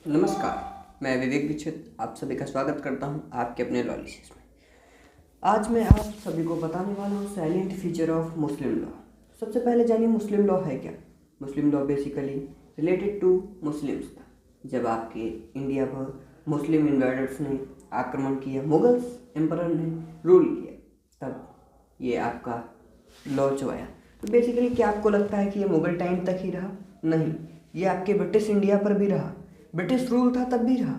नमस्कार, मैं विवेक दीक्षित आप सभी का स्वागत करता हूं आपके अपने लॉलिसिस में। आज मैं आप सभी को बताने वाला हूं silent feature of Muslim law. सबसे पहले जानिए मुस्लिम लॉ है क्या। Muslim law basically related to Muslims था। जब आपके इंडिया पर मुस्लिम इन्वेडर्स ने आक्रमण किया, मुगल्स एम्परर ने रूल किया, तब ये आपका लॉ जो आया। तो बेसिकली क्या आपको लगता है कि ये मुगल टाइम तक ही रहा? नहीं, ये आपके ब्रिटिश इंडिया पर भी रहा, ब्रिटिश रूल था तब भी रहा।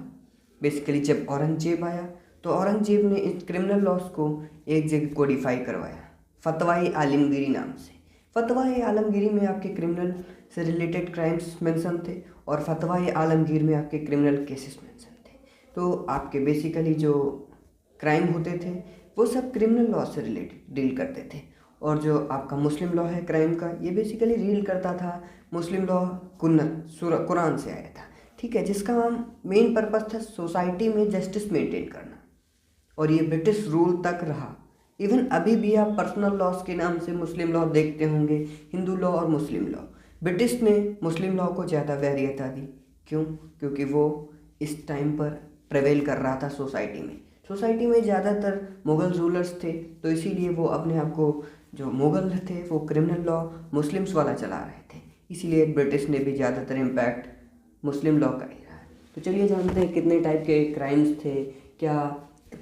बेसिकली जब औरंगजेब आया तो औरंगजेब ने इस क्रिमिनल लॉस को एक जगह कोडिफाई करवाया, फतवाए आलमगीरी नाम से। फतवाए आलमगीरी में आपके क्रिमिनल से रिलेटेड क्राइम्स मेंशन थे और फतवाए आलमगीर में आपके क्रिमिनल केसेस मेंशन थे। तो आपके बेसिकली जो क्राइम होते थे वो सब क्रिमिनल लॉ से रिलेटेड डील करते थे। और जो आपका मुस्लिम लॉ है क्राइम का, ये बेसिकली डील करता था मुस्लिम लॉ कुरान से आया था, ठीक है, जिसका मेन पर्पस था सोसाइटी में जस्टिस मेंटेन करना। और ये ब्रिटिश रूल तक रहा। इवन अभी भी आप पर्सनल लॉस के नाम से मुस्लिम लॉ देखते होंगे, हिंदू लॉ और मुस्लिम लॉ। ब्रिटिश ने मुस्लिम लॉ को ज़्यादा वरीयता दी। क्यों? क्योंकि वो इस टाइम पर प्रेवेल कर रहा था सोसाइटी में ज़्यादातर मुग़ल रूलर्स थे, तो इसीलिए वो अपने आप को, जो मुग़ल थे वो क्रिमिनल लॉ मुस्लिम्स वाला चला रहे थे, इसीलिए ब्रिटिश ने भी ज़्यादातर इम्पैक्ट मुस्लिम लॉ का ही रहा है। तो चलिए जानते हैं कितने टाइप के क्राइम्स थे, क्या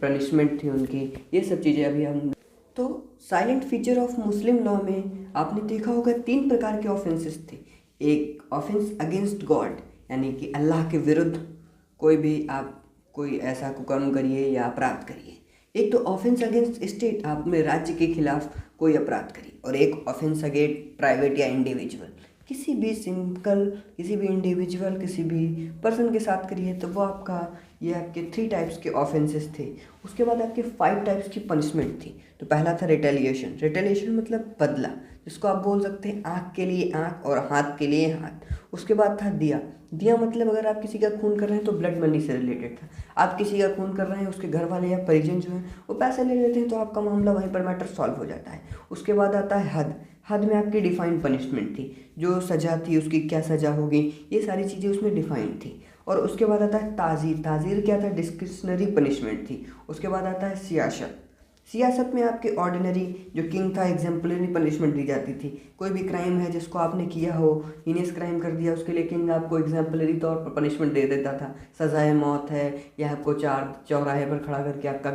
पनिशमेंट थी उनकी, ये सब चीज़ें अभी हम। तो silent feature of Muslim law में आपने देखा होगा 3 प्रकार के ऑफेंसेस थे। एक ऑफेंस अगेंस्ट गॉड, यानी कि अल्लाह के विरुद्ध कोई भी आप कोई ऐसा कुकर्म करिए या अपराध करिए। एक तो ऑफेंस अगेंस्ट स्टेट, आप अपने राज्य के खिलाफ कोई अपराध करिए। और एक ऑफेंस अगेंस्ट प्राइवेट या इंडिविजुअल, किसी भी इंडिविजुअल किसी भी पर्सन के साथ करिए, तो वो आपका, ये आपके 3 टाइप्स के ऑफेंसेस थे। उसके बाद आपके 5 टाइप्स की पनिशमेंट थी। तो पहला था रिटेलिएशन मतलब बदला, जिसको आप बोल सकते हैं आँख के लिए आँख और हाथ के लिए हाथ। उसके बाद था दिया मतलब अगर आप किसी का खून कर रहे हैं तो ब्लड मनी से रिलेटेड था। आप किसी का खून कर रहे हैं, उसके घर वाले या परिजन जो हैं वो पैसे ले लेते हैं, तो आपका मामला वहीं पर मैटर सॉल्व हो जाता है। उसके बाद आता है हद में आपकी डिफाइंड पनिशमेंट थी, जो सज़ा थी उसकी क्या सज़ा होगी, ये सारी चीज़ें उसमें डिफाइंड थी। और उसके बाद आता है ताज़ीर क्या था, डिस्क्रिशनरी पनिशमेंट थी। उसके बाद आता है सियासत में आपके ऑर्डिनरी जो किंग था, एग्जाम्पलरी पनिशमेंट दी जाती थी। कोई भी क्राइम है जिसको आपने किया हो, हीनियस क्राइम कर दिया, उसके लिए किंग आपको एग्जाम्पलरी तौर पर पनिशमेंट दे देता था। सजाए मौत है, या आपको चौराहे पर खड़ा करके आपका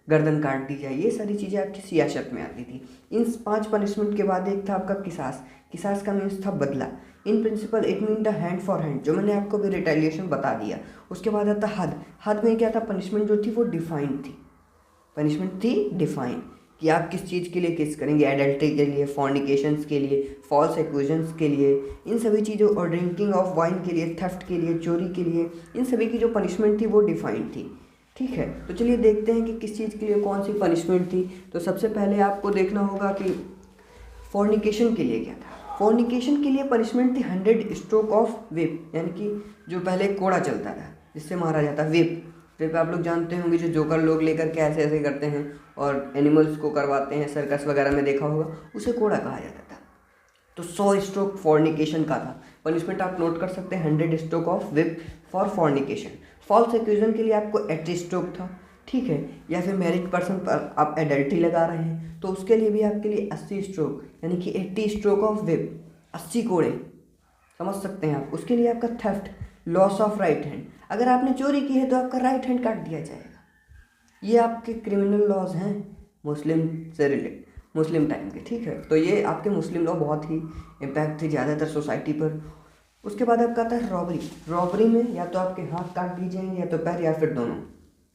गर्दन काट दी जाए, ये सारी चीज़ें आपकी सियासत में आती थी। इन 5 पनिशमेंट के बाद एक था आपका किसास का मीन्स था बदला। In principle it mean the hand for hand, जो मैंने आपको भी रिटेलिएशन बता दिया। उसके बाद आता हद में क्या था, पनिशमेंट जो थी वो डिफाइंड थी। कि आप किस चीज़ के लिए केस करेंगे, एडल्ट्री के लिए, फॉर्निकेशंस के लिए, फॉल्स एक्यूजेंस के लिए, इन सभी चीज़ों, और ड्रिंकिंग ऑफ वाइन के लिए, थेफ्ट के लिए, चोरी के लिए, इन सभी की जो पनिशमेंट थी वो डिफाइंड थी, ठीक है। तो चलिए देखते हैं कि किस चीज़ के लिए कौन सी पनिशमेंट थी। तो सबसे पहले आपको देखना होगा कि फॉर्निकेशन के लिए क्या था। फॉर्निकेशन के लिए पनिशमेंट थी 100 स्ट्रोक ऑफ विप, यानी कि जो पहले कोड़ा चलता था जिससे मारा जाता, विप आप लोग जानते होंगे, जो जोकर लोग लेकर के ऐसे ऐसे करते हैं और एनिमल्स को करवाते हैं, सर्कस वगैरह में देखा होगा, उसे कोड़ा कहा जाता था। तो 100 स्ट्रोक फॉर्निकेशन का था। पनिशमेंट आप नोट कर सकते हैं, 100 stroke of whip for fornication. False accusation के लिए आपको 80 स्ट्रोक था, ठीक है। या फिर मैरिड पर्सन पर आप एडल्ट्री लगा रहे हैं तो उसके लिए भी आपके लिए 80 स्ट्रोक, यानी कि 80 स्ट्रोक ऑफ विप, 80 कोड़े, समझ सकते हैं आप। उसके लिए आपका theft, loss of right hand, अगर आपने चोरी की है तो आपका राइट हैंड काट दिया जाएगा। ये आपके क्रिमिनल लॉज हैं मुस्लिम से रिलेटेड, मुस्लिम टाइम के, ठीक है। तो ये आपके मुस्लिम लॉ बहुत ही इम्पैक्ट थे ज़्यादातर सोसाइटी पर। उसके बाद आपका आता है रॉबरी में या तो आपके हाथ काट दिए जाएंगे या तो पैर या फिर दोनों।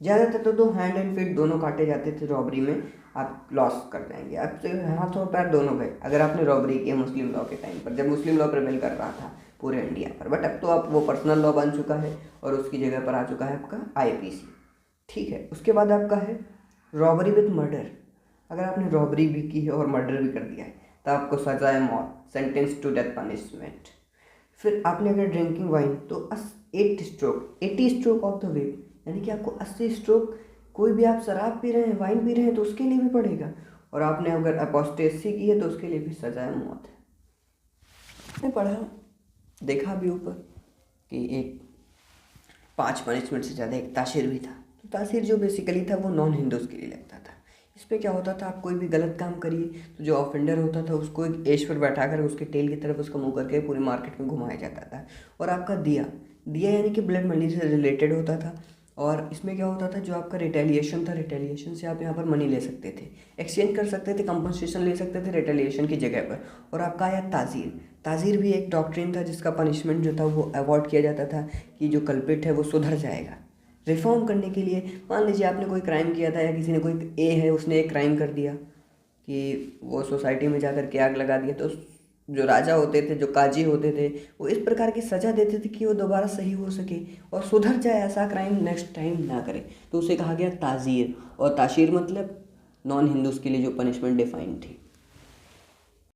ज़्यादातर तो हैंड एंड फीट दोनों काटे जाते थे रॉबरी में, आप लॉस कर जाएंगे, आपसे हाथ और पैर दोनों गए अगर आपने रॉबरी की मुस्लिम लॉ के टाइम पर, जब मुस्लिम लॉ प्रिवेल कर रहा था पूरे इंडिया पर। बट अब तो आप वो पर्सनल लॉ बन चुका है और उसकी जगह पर आ चुका है आपका आईपीसी, ठीक है। उसके बाद आपका है रॉबरी विद मर्डर, अगर आपने रॉबरी भी की है और मर्डर भी कर दिया है तो आपको सजाए मौत, सेंटेंस टू डेथ पनिशमेंट। फिर आपने अगर ड्रिंकिंग वाइन तो 80 स्ट्रोक ऑफ द विप, यानी कि आपको 80 स्ट्रोक, कोई भी आप शराब पी रहे हैं, वाइन पी रहे हैं तो उसके लिए भी पड़ेगा। और आपने अगर अपोस्टेसी की है तो उसके लिए भी सजाए मौत है। मैंने पढ़ा, देखा भी ऊपर कि एक 5 पनिशमेंट से ज़्यादा एक ताशीर भी था। तो ताशीर जो बेसिकली था वो नॉन हिंदूज़ के लिए लगता था। इस पर क्या होता था, आप कोई भी गलत काम करिए तो जो ऑफेंडर होता था उसको एक एज पर बैठा कर उसके टेल की तरफ उसका मुँह करके पूरी मार्केट में घुमाया जाता था। और आपका दिया दिया यानी कि ब्लड मनी से रिलेटेड होता था। और इसमें क्या होता था, जो आपका रिटेलिएशन था, रिटेलिएशन से आप यहाँ पर मनी ले सकते थे, एक्सचेंज कर सकते थे, कंपनसेशन ले सकते थे रिटेलिएशन की जगह पर। और आपका आया ताज़ीर। ताज़ीर भी एक डॉक्ट्रिन था जिसका पनिशमेंट जो था वो अवॉइड किया जाता था कि जो कल्प्रिट है वो सुधर जाएगा। रिफॉर्म करने के लिए, मान लीजिए आपने कोई क्राइम किया था या किसी ने कोई ए है उसने एक क्राइम कर दिया कि वो सोसाइटी में जाकर के आग लगा दिया, तो जो राजा होते थे, जो काजी होते थे, वो इस प्रकार की सज़ा देते थे कि वो दोबारा सही हो सके और सुधर जाए, ऐसा क्राइम नेक्स्ट टाइम ना करे। तो उसे कहा गया ताज़ीर। और ताशीर मतलब नॉन हिंदूज़ के लिए जो पनिशमेंट डिफाइन थी।